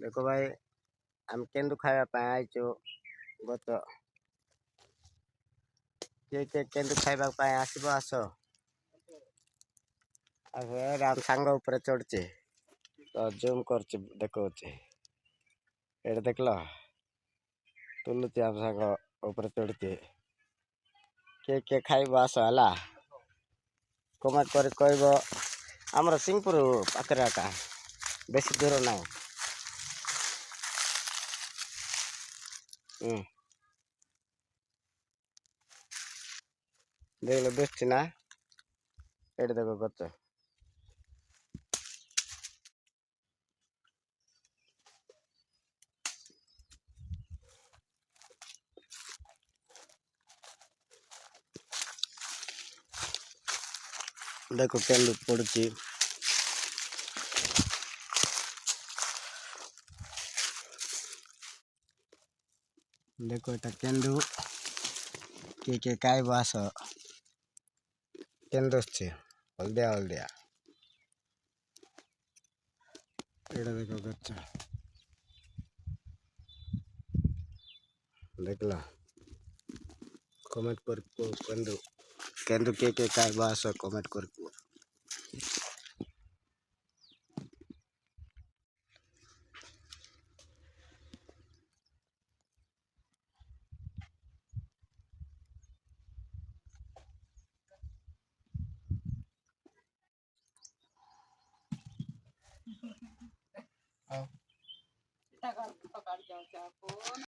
देखो भाई आम केन्दु खावा आईचु गत किए केन्दु खावा आसब आस राम सांग ऊपर चढ़चे तो जूम कर देखा देखल तुलुची आम सांग ऊपर चढ़चे किए खाइब आस है कमेंट कर कहब आमर सिंहपुर पाखे का बेसी दूर ना देख लो बेस्ट ना ये देखो गच देखो केन्दु पड़ी देखो ये केन्दु किए खाइब आस केन्दु हलदिया हलदिया ये देखो गच देखल कमेंट कर केन्दु केन्दु किए खाइब आस कमेंट कर